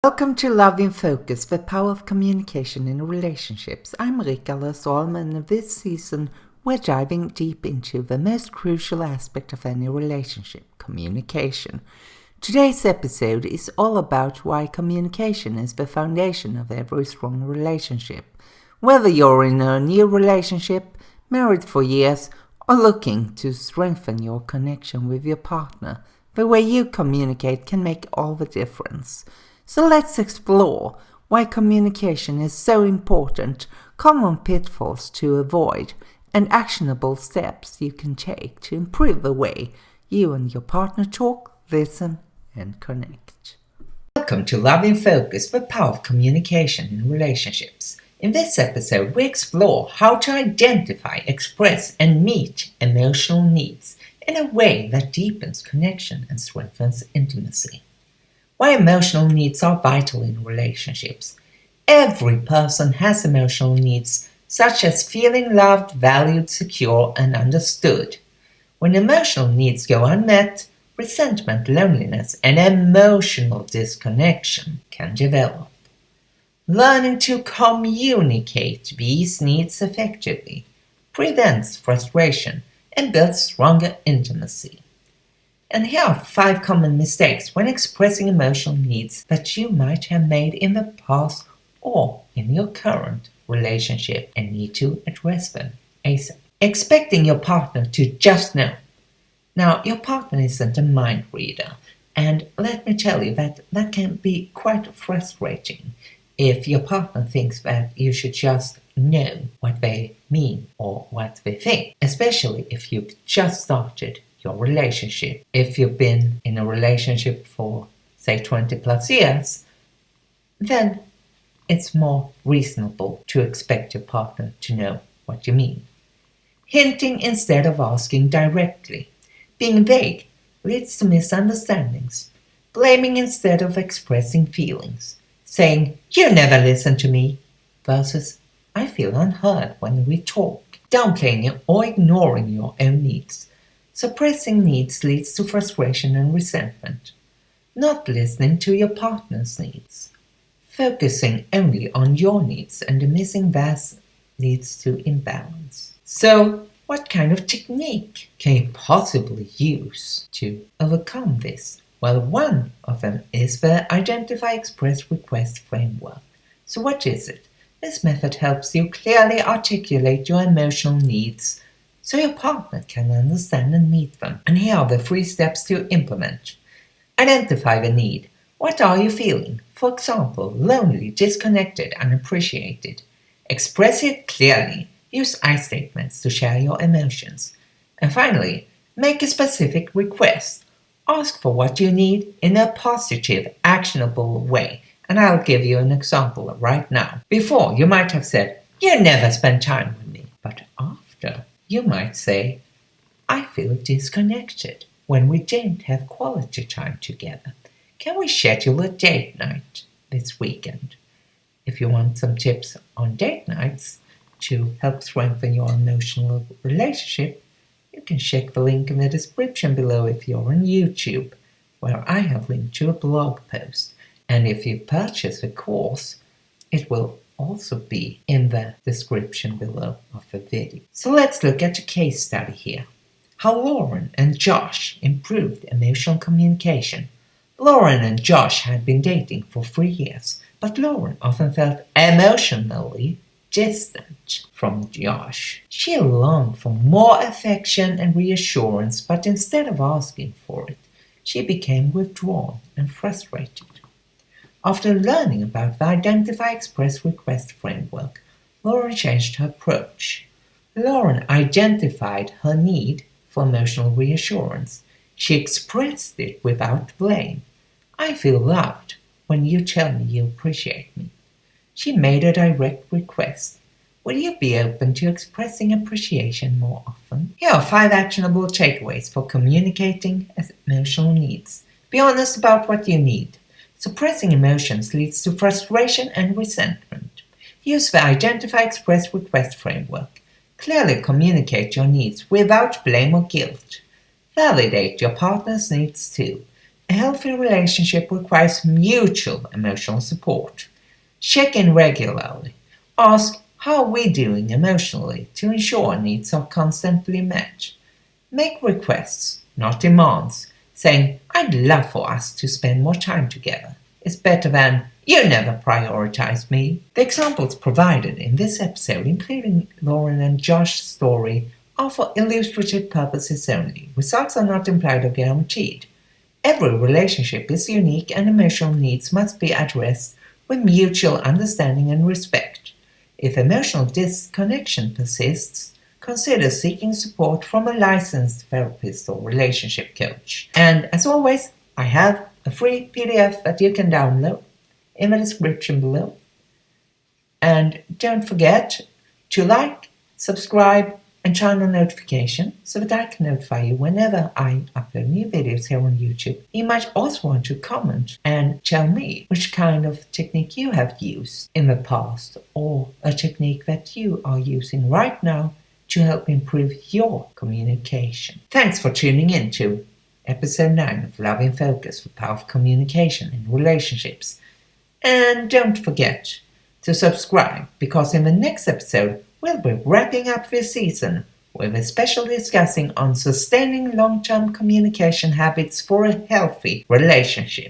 Welcome to Love in Focus, the power of communication in relationships. I'm Rika Lösholm, and in this season we're diving deep into the most crucial aspect of any relationship, communication. Today's episode is all about why communication is the foundation of every strong relationship. Whether you're in a new relationship, married for years, or looking to strengthen your connection with your partner, the way you communicate can make all the difference. So let's explore why communication is so important, common pitfalls to avoid, and actionable steps you can take to improve the way you and your partner talk, listen, and connect. Welcome to Love in Focus, the power of communication in relationships. In this episode, we explore how to identify, express, and meet emotional needs in a way that deepens connection and strengthens intimacy. Why emotional needs are vital in relationships. Every person has emotional needs, such as feeling loved, valued, secure, and understood. When emotional needs go unmet, resentment, loneliness, and emotional disconnection can develop. Learning to communicate these needs effectively prevents frustration and builds stronger intimacy. And here are 5 common mistakes when expressing emotional needs that you might have made in the past or in your current relationship and need to address them ASAP. Expecting your partner to just know. Now, your partner isn't a mind reader, and let me tell you that can be quite frustrating if your partner thinks that you should just know what they mean or what they think, especially if you've just started your relationship. If you've been in a relationship for, say, 20 plus years, then it's more reasonable to expect your partner to know what you mean. Hinting instead of asking directly. Being vague leads to misunderstandings. Blaming instead of expressing feelings. Saying, "You never listen to me," versus, "I feel unheard when we talk." Downplaying or ignoring your own needs. Suppressing needs leads to frustration and resentment. Not listening to your partner's needs. Focusing only on your needs and missing theirs leads to imbalance. So, what kind of technique can you possibly use to overcome this? Well, one of them is the Identify, Express, Request framework. So what is it? This method helps you clearly articulate your emotional needs so your partner can understand and meet them. And here are the 3 steps to implement. Identify the need. What are you feeling? For example, lonely, disconnected, unappreciated. Express it clearly. Use I statements to share your emotions. And finally, make a specific request. Ask for what you need in a positive, actionable way. And I'll give you an example right now. Before, you might have said, "You never spend time with me." But after, you might say, "I feel disconnected when we don't have quality time together. Can we schedule a date night this weekend?" If you want some tips on date nights to help strengthen your emotional relationship, you can check the link in the description below if you're on YouTube, where I have linked to a blog post. And if you purchase the course, it will also be in the description below of the video. So let's look at a case study here. How Lauren and Josh improved emotional communication. Lauren and Josh had been dating for 3 years, but Lauren often felt emotionally distant from Josh. She longed for more affection and reassurance, but instead of asking for it, she became withdrawn and frustrated. After learning about the Identify, Express, Request framework, Lauren changed her approach. Lauren identified her need for emotional reassurance. She expressed it without blame. "I feel loved when you tell me you appreciate me." She made a direct request. Will you be open to expressing appreciation more often? Here are 5 actionable takeaways for communicating emotional needs. Be honest about what you need. Suppressing emotions leads to frustration and resentment. Use the Identify, Express, Request framework. Clearly communicate your needs without blame or guilt. Validate your partner's needs too. A healthy relationship requires mutual emotional support. Check in regularly. Ask, how are we doing emotionally, to ensure needs are constantly met. Make requests, not demands, saying, I'd love for us to spend more time together. It's better than, you never prioritize me. The examples provided in this episode, including Lauren and Josh's story, are for illustrative purposes only. Results are not implied or guaranteed. Every relationship is unique and emotional needs must be addressed with mutual understanding and respect. If emotional disconnection persists, consider seeking support from a licensed therapist or relationship coach. And as always, I have a free PDF that you can download in the description below. And don't forget to like, subscribe, and turn on notification so that I can notify you whenever I upload new videos here on YouTube. You might also want to comment and tell me which kind of technique you have used in the past or a technique that you are using right now to help improve your communication. Thanks for tuning in to episode 9 of Love in Focus for Power of Communication in Relationships. And don't forget to subscribe, because in the next episode we'll be wrapping up this season with a special discussing on sustaining long-term communication habits for a healthy relationship.